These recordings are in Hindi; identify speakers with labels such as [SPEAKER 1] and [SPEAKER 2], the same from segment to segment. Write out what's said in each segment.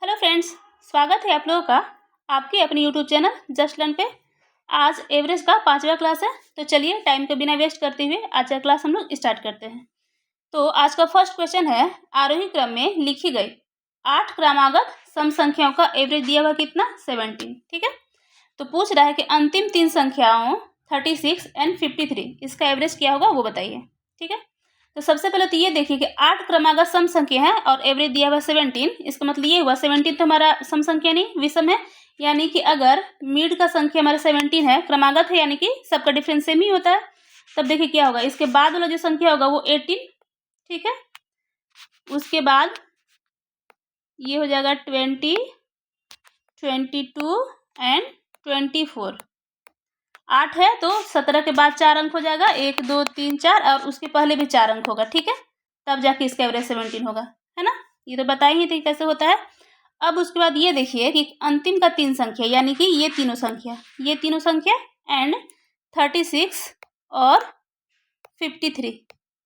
[SPEAKER 1] हेलो फ्रेंड्स, स्वागत है आप लोगों का आपके अपने यूट्यूब चैनल जस्ट लर्न पे। आज एवरेज का 5वां क्लास है, तो चलिए टाइम को बिना वेस्ट करते हुए आज का क्लास हम लोग स्टार्ट करते हैं। तो आज का फर्स्ट क्वेश्चन है, आरोही क्रम में लिखी गई 8 क्रमागत सम संख्याओं का एवरेज दिया हुआ कितना 17। ठीक है, तो पूछ रहा है कि अंतिम 3 संख्याओं 36 एंड 53 इसका एवरेज क्या होगा वो बताइए। ठीक है, तो सबसे पहले तो ये देखिए कि 8 क्रमागत सम संख्या है और एवरेज दिया हुआ 17। इसका मतलब ये हुआ 17 तो हमारा सम संख्या नहीं विषम है, यानी कि अगर मिड का संख्या हमारा 17 है, क्रमागत है, यानी कि सबका डिफरेंस सेम ही होता है। तब देखिए क्या होगा, इसके बाद वाला जो संख्या होगा वो 18। ठीक है, उसके बाद ये हो जाएगा 20, 22 एंड 24। 8 है तो 17 के बाद 4 अंक हो जाएगा, 1 2 3 4, और उसके पहले भी 4 अंक होगा। ठीक है, तब जाके इसका एवरेज 17 होगा, है ना। ये तो बताए ही थे कैसे होता है। अब उसके बाद ये देखिए कि अंतिम का 3 संख्या, यानी कि ये तीनों संख्या एंड 36 और 53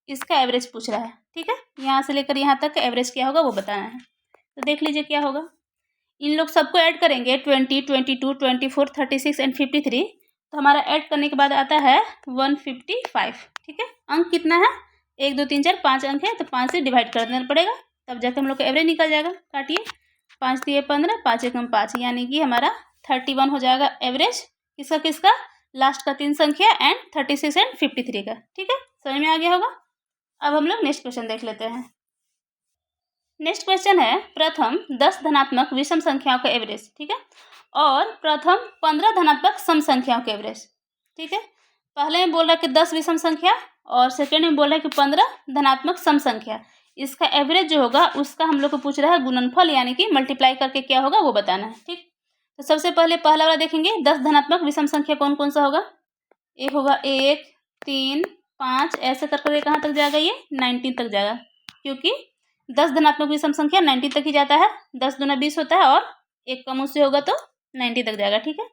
[SPEAKER 1] इसका एवरेज पूछ रहा है। ठीक है, यहाँ से लेकर यहाँ तक का एवरेज क्या होगा वो बताना है। तो देख लीजिए क्या होगा, इन लोग सबको ऐड करेंगे 20, 22, 24, 36 एंड 53। तो हमारा ऐड करने के बाद आता है 155। ठीक है, अंक कितना है, 1 2 3 4 5 अंक है, तो 5 से डिवाइड कर देना पड़ेगा, तब जाकर हम लोग का एवरेज निकल जाएगा। काटिए, 5 3 15, 5 1 5, यानी कि हमारा 31 हो जाएगा एवरेज किसका लास्ट का 3 संख्या एंड 36 एंड 53 का। ठीक है, समझ में आ गया होगा। अब हम लोग नेक्स्ट क्वेश्चन देख लेते हैं। नेक्स्ट क्वेश्चन है, प्रथम 10 धनात्मक विषम संख्याओं का एवरेज। ठीक है, और प्रथम 15 धनात्मक सम संख्याओं का एवरेज। ठीक है, पहले में बोल रहा है कि 10 विषम संख्या और सेकेंड में बोल रहा है कि 15 धनात्मक सम संख्या। इसका एवरेज जो होगा उसका हम लोग को पूछ रहा है गुणनफल, यानी कि मल्टीप्लाई करके क्या होगा वो बताना है। ठीक, तो सबसे पहले पहला वाला देखेंगे, 10 धनात्मक विषम संख्या कौन कौन सा होगा। एक होगा 1 3 5, ऐसे करके कहाँ तक जाएगा, ये 19 तक जाएगा, क्योंकि 10 धनात्मक विषम संख्या 90 तक ही जाता है। 10 दूना 20 होता है और एक कम उससे होगा तो 90 तक जाएगा। ठीक है,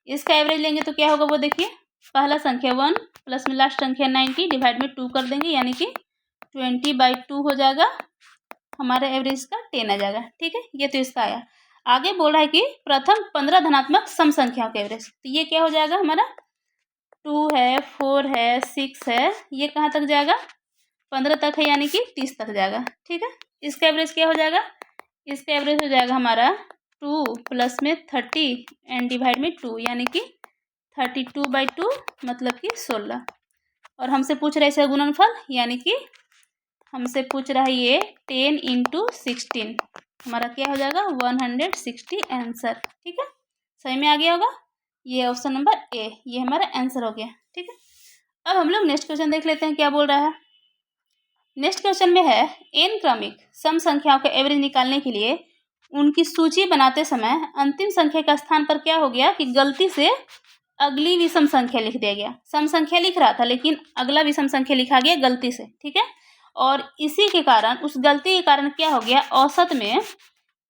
[SPEAKER 1] इसका एवरेज लेंगे तो क्या होगा वो देखिए, पहला संख्या 1 प्लस में लास्ट संख्या 90 डिवाइड में 2 कर देंगे, यानी कि 20/2 हो जाएगा, हमारा एवरेज का 10 आ जाएगा। ठीक है, ये तो इसका आया। आगे बोल रहा है कि प्रथम 15 धनात्मक सम संख्याओं का एवरेज, तो ये क्या हो जाएगा हमारा 2 है 4 है 6 है, ये कहाँ तक जाएगा 15 तक है, यानी कि 30 तक जाएगा। ठीक है, इसका एवरेज क्या हो जाएगा, इसका एवरेज हो जाएगा हमारा 2 प्लस में 30 एंड डिवाइड में 2, यानी कि 32/2 मतलब कि 16। और हमसे पूछ रहा है इसका गुणनफल, यानी कि हमसे पूछ रहा है ये 10 × 16, हमारा क्या हो जाएगा 160 आंसर। ठीक है, सही में आ गया होगा, ये ऑप्शन नंबर ए, ये हमारा आंसर हो गया। ठीक है, अब हम लोग नेक्स्ट क्वेश्चन देख लेते हैं क्या बोल रहा है। नेक्स्ट क्वेश्चन में है, n क्रमिक सम संख्याओं का एवरेज निकालने के लिए उनकी सूची बनाते समय अंतिम संख्या का स्थान पर क्या हो गया कि गलती से अगली विषम संख्या लिख दिया गया। सम संख्या लिख रहा था लेकिन अगला विषम संख्या लिखा गया गलती से। ठीक है, और इसी के कारण, उस गलती के कारण क्या हो गया, औसत में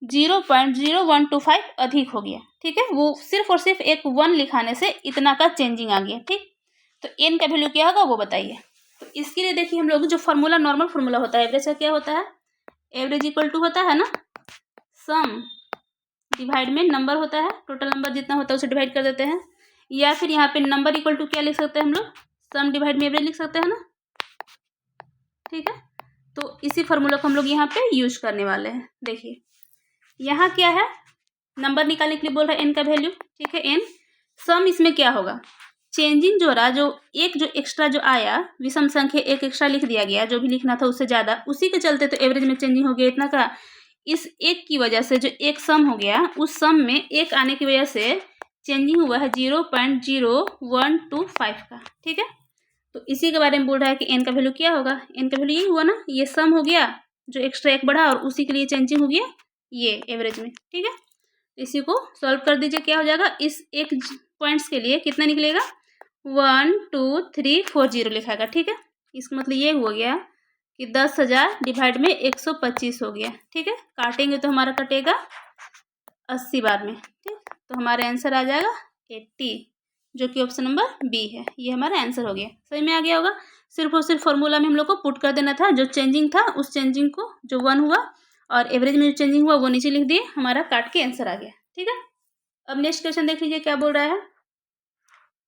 [SPEAKER 1] 0.0125 अधिक हो गया। ठीक है, वो सिर्फ और सिर्फ एक 1 लिखाने से इतना का चेंजिंग आ गया। ठीक, तो n का वैल्यू क्या होगा वो बताइए। तो इसके लिए देखिए हम लोग जो फार्मूला, नॉर्मल फार्मूला होता है एवरेज का, क्या होता है, एवरेज इक्वल टू होता है ना सम डिवाइड में नंबर होता है, टोटल नंबर जितना होता है उसे डिवाइड कर देते हैं, या फिर यहाँ पे नंबर इक्वल टू क्या लिख सकते हैं हम लोग, सम डिवाइड में एवरेज लिख सकते हैं ना। ठीक है, तो इसी फार्मूला को हम लोग यहाँ पे यूज करने वाले हैं। देखिए यहाँ क्या है, नंबर निकालने के लिए बोल रहा है एन का वैल्यू। ठीक है, एन सम, इसमें क्या होगा चेंजिंग जो रहा, जो एक्स्ट्रा जो आया विषम संख्या एक एक्स्ट्रा लिख दिया गया, जो भी लिखना था उससे ज़्यादा, उसी के चलते तो एवरेज में चेंजिंग हो गया इतना का। इस एक की वजह से जो एक सम हो गया, उस सम में एक आने की वजह से चेंजिंग हुआ है 0.0125 का। ठीक है, तो इसी के बारे में बोल रहा है कि एन का वैल्यू क्या होगा, एन का वैल्यू यही हुआ ना, ये सम हो गया जो एक्स्ट्रा एक बढ़ा और उसी के लिए चेंजिंग हो गया ये एवरेज में। ठीक है, इसी को सॉल्व कर दीजिए, क्या हो जाएगा, इस एक पॉइंट्स के लिए कितना निकलेगा 12340 लिखाएगा। ठीक है, इसका मतलब ये हो गया कि 10,000 डिवाइड में 125 हो गया। ठीक है, काटेंगे तो हमारा कटेगा 80 बार में। ठीक, तो हमारा आंसर आ जाएगा 80, जो कि ऑप्शन नंबर बी है, ये हमारा आंसर हो गया। सही में आ गया होगा, सिर्फ और सिर्फ फॉर्मूला में हम लोग को पुट कर देना था, जो चेंजिंग था उस चेंजिंग को जो 1 हुआ और एवरेज में जो चेंजिंग हुआ वो नीचे लिख दिए, हमारा काट के आंसर आ गया। ठीक है, अब नेक्स्ट क्वेश्चन देख लीजिए क्या बोल रहा है।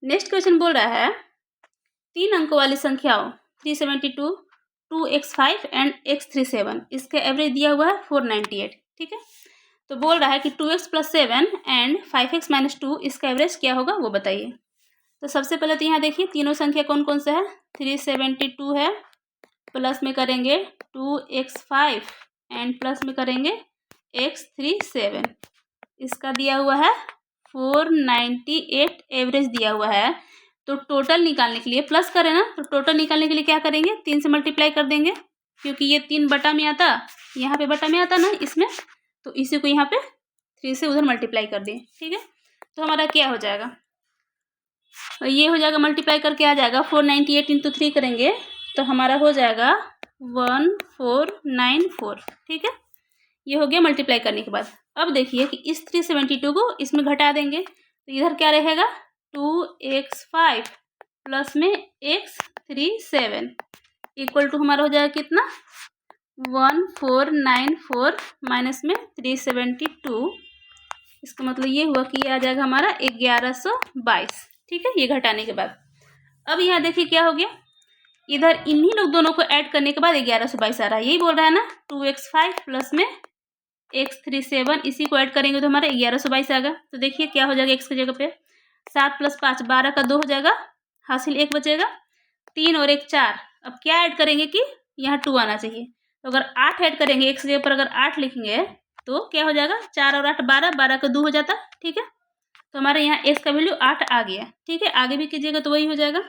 [SPEAKER 1] नेक्स्ट क्वेश्चन बोल रहा है 3 अंकों वाली संख्याओं 372, 2x5 एंड x37, इसका एवरेज दिया हुआ है 498। ठीक है, तो बोल रहा है कि 2x + 7 एंड 5x - 2 इसका एवरेज क्या होगा वो बताइए। तो सबसे पहले तो यहाँ देखिए तीनों संख्या कौन कौन सा है, 372 है, प्लस में करेंगे 2x5 एंड प्लस में करेंगे x37, इसका दिया हुआ है 498 एवरेज दिया हुआ है। तो टोटल निकालने के लिए प्लस करें ना, तो टोटल निकालने के लिए क्या करेंगे, 3 से मल्टीप्लाई कर देंगे, क्योंकि ये 3 बटा में आता, यहाँ पे बटा में आता ना इसमें, तो इसी को यहाँ पे 3 से उधर मल्टीप्लाई कर दें। ठीक है, तो हमारा क्या हो जाएगा, ये हो जाएगा मल्टीप्लाई करके आ जाएगा 498 × 3 करेंगे तो हमारा हो जाएगा 1494। ठीक है, ये हो गया मल्टीप्लाई करने के बाद। अब देखिए कि इस 372 को इसमें घटा देंगे, तो इधर क्या रहेगा 2x5 प्लस में x37 इक्वल टू हमारा हो जाएगा कितना 1494 माइनस में 372, इसका मतलब ये हुआ कि ये आ जाएगा हमारा 1122। ठीक है, ये घटाने के बाद अब यहाँ देखिए क्या हो गया, इधर इन्हीं लोग दोनों को ऐड करने के बाद 1122 आ रहा है, यही बोल रहा है ना 2x5 प्लस में x37, इसी को ऐड करेंगे तो हमारा 1122 आएगा। तो देखिए क्या हो जाएगा, x की जगह पे 7 + 5 12 का 2 हो जाएगा, हासिल 1 बचेगा, 3 और 1 4। अब क्या ऐड करेंगे कि यहाँ 2 आना चाहिए, तो अगर 8 ऐड करेंगे, x की जगह पर अगर 8 लिखेंगे तो क्या हो जाएगा 4 और 8 12, 12 का 2 हो जाता। ठीक है, तो हमारे यहाँ x का वैल्यू 8 आ गया। ठीक है, आगे भी कीजिएगा तो वही हो जाएगा,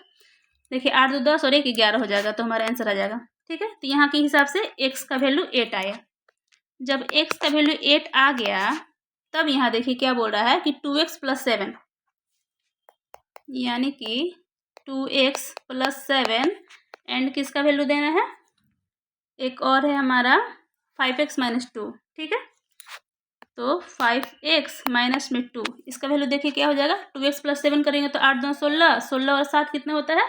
[SPEAKER 1] देखिए 8 2 10 और 1 11 हो जाएगा, तो हमारा आंसर आ जाएगा। ठीक है, तो यहाँ के हिसाब से x का वैल्यू 8 आया। जब x का वैल्यू 8 आ गया तब यहाँ देखिए क्या बोल रहा है कि 2x + 7, यानी कि 2x + 7 एंड किसका वैल्यू देना है, एक और है हमारा 5x - 2। ठीक है, तो 5x - 2 इसका वैल्यू देखिए क्या हो जाएगा, 2x + 7 करेंगे तो 8 2 16, 16 और 7 कितना होता है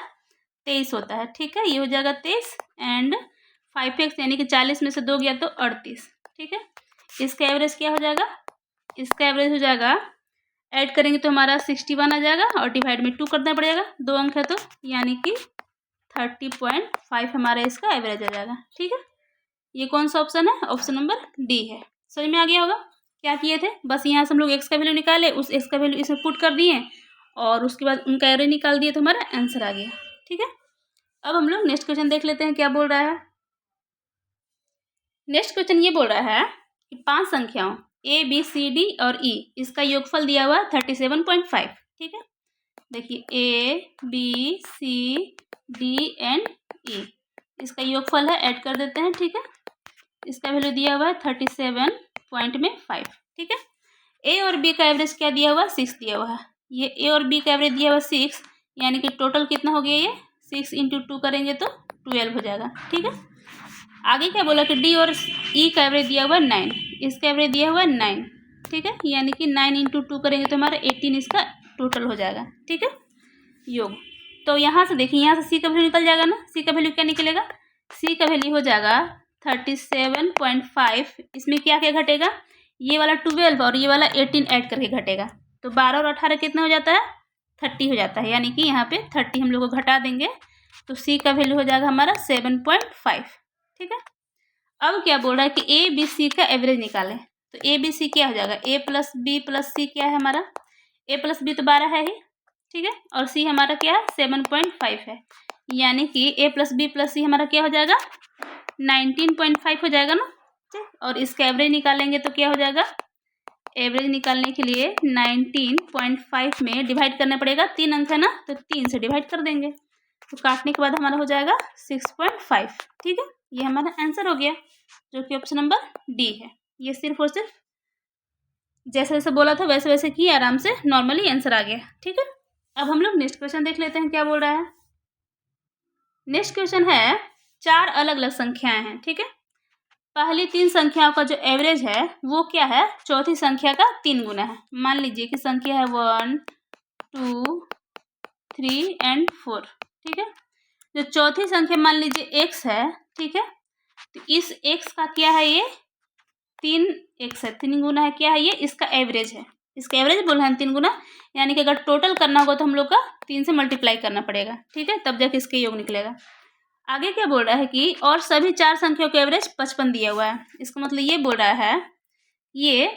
[SPEAKER 1] 23 होता है। ठीक है, ये हो जाएगा 23 एंड 5x यानी कि 40 में से 2 गया तो 38। ठीक है, इसका एवरेज क्या हो जाएगा, इसका एवरेज हो जाएगा, ऐड करेंगे तो हमारा 61 आ जाएगा और डिवाइड में 2 करना पड़ेगा, 2 अंक है तो, यानी कि 30.5 हमारा इसका एवरेज आ जाएगा। ठीक है, ये कौन सा ऑप्शन है, ऑप्शन नंबर डी है। समझ में आ गया होगा क्या किए थे, बस यहाँ से हम लोग x का वैल्यू निकाले, उस x का वैल्यू इसमें पुट कर दिए और उसके बाद उनका एवरेज निकाल दिए तो हमारा आंसर आ गया। ठीक है, अब हम लोग नेक्स्ट क्वेश्चन देख लेते हैं क्या बोल रहा है। नेक्स्ट क्वेश्चन ये बोल रहा है कि 5 संख्याओं a b c d और e इसका योगफल दिया हुआ 37.5। ठीक है, देखिए a b c d and e इसका योगफल है, ऐड कर देते हैं। ठीक है, इसका वैल्यू दिया हुआ है 37.5। ठीक है, ए और बी का एवरेज क्या दिया हुआ है 6 दिया हुआ है, ये ए और बी का एवरेज दिया हुआ 6, यानी कि टोटल कितना हो गया, ये 6 × 2 करेंगे तो 12 हो जाएगा। ठीक है, आगे क्या बोला कि डी और ई का एवरेज दिया हुआ है 9, इसका एवरेज दिया हुआ है 9। ठीक है, यानी कि 9 × 2 करेंगे तो हमारा 18 इसका टोटल हो जाएगा। ठीक है, योग, तो यहाँ से देखिए यहाँ से सी का वैल्यू निकल जाएगा ना, सी का वैल्यू क्या निकलेगा, सी का वैल्यू हो जाएगा 37.5, इसमें क्या क्या घटेगा, ये वाला 12 और ये वाला 18 ऐड करके घटेगा, तो 12 और 18 कितना हो जाता है 30 हो जाता है, यानी कि यहाँ पे 30 हम लोग को घटा देंगे तो सी का वैल्यू हो जाएगा हमारा 7.5। ठीक है, अब क्या बोल रहा है कि ए बी सी का एवरेज निकालें, तो ए बी सी क्या हो जाएगा, a + b + c क्या है हमारा, a + b तो 12 है ही। ठीक है, और c हमारा क्या है 7.5 है, यानी कि a + b + c हमारा क्या हो जाएगा 19.5 हो जाएगा ना। ठीक, और इसका एवरेज निकालेंगे तो क्या हो जाएगा, एवरेज निकालने के लिए 19.5 में डिवाइड करना पड़ेगा, 3 अंक है ना तो 3 से डिवाइड कर देंगे, तो काटने के बाद हमारा हो जाएगा 6.5। ठीक है, ये हमारा आंसर हो गया जो कि ऑप्शन नंबर डी है। ये सिर्फ और सिर्फ जैसे जैसे बोला था वैसे वैसे किए, आराम से नॉर्मली आंसर आ गया। ठीक है, अब हम लोग नेक्स्ट क्वेश्चन देख लेते हैं क्या बोल रहा है। नेक्स्ट क्वेश्चन है 4 अलग अलग संख्याएं हैं। ठीक है, पहली 3 संख्याओं का जो एवरेज है वो क्या है, चौथी संख्या का 3 गुना है। मान लीजिए कि संख्या है 1 2 3 एंड 4। ठीक है, जो चौथी संख्या मान लीजिए x है। ठीक है, तो इस x का क्या है, ये 3 x है, 3 गुना है क्या है ये, इसका एवरेज है, इसका एवरेज बोल रहे हैं 3 गुना, यानी कि अगर टोटल करना होगा तो हम लोग का 3 से मल्टीप्लाई करना पड़ेगा, ठीक है, तब जाके इसके योग निकलेगा। आगे क्या बोल रहा है कि और सभी 4 संख्याओं का एवरेज 55 दिया हुआ है। इसका मतलब ये बोल रहा है ये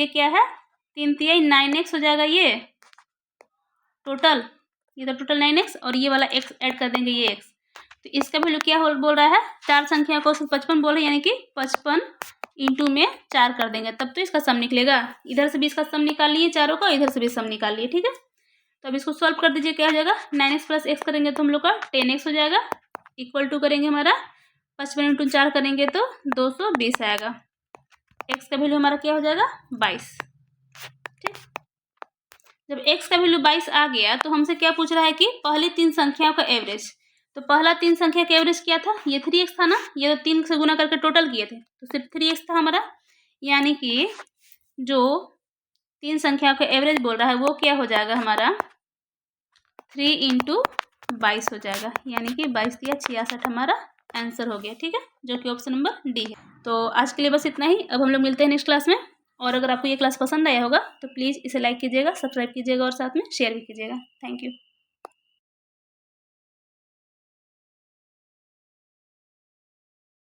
[SPEAKER 1] क्या है, 3 तिहाई 9x हो जाएगा ये टोटल, ये तो टोटल 9x और ये वाला x ऐड कर देंगे ये x, तो इसका वैल्यू क्या बोल रहा है, 4 संख्या को 55 बोल रहे हैं, यानी कि 55 इंटू में 4 कर देंगे तब तो इसका सम निकलेगा। इधर से भी इसका सम निकाल लिए चारों का, इधर से भी सम निकाल लिए, ठीक है। तो अब इसको सॉल्व कर दीजिए, क्या हो जाएगा, 9x प्लस x करेंगे तो हम लोग का 10x हो जाएगा, इक्वल टू करेंगे हमारा 55 इंटू 4 करेंगे तो 220 आएगा, x का वैल्यू हमारा क्या हो जाएगा 22, ठीक। जब x का वैल्यू 22 आ गया तो हमसे क्या पूछ रहा है कि पहली 3 संख्याओं का एवरेज, तो पहला 3 संख्या का एवरेज क्या था, ये 3x था ना, ये तो 3 से गुना करके टोटल किए थे तो सिर्फ 3x था हमारा, यानी कि जो 3 संख्याओं का एवरेज बोल रहा है वो क्या हो जाएगा हमारा 3 इंटू 22 हो जाएगा, यानी कि 22 या 66 हमारा आंसर हो गया, ठीक है, जो कि ऑप्शन नंबर डी है। तो आज के लिए बस इतना ही, अब हम लोग मिलते हैं नेक्स्ट क्लास में। और अगर आपको ये क्लास पसंद आया होगा तो प्लीज़ इसे लाइक कीजिएगा, सब्सक्राइब कीजिएगा और साथ में शेयर भी कीजिएगा। Thank you.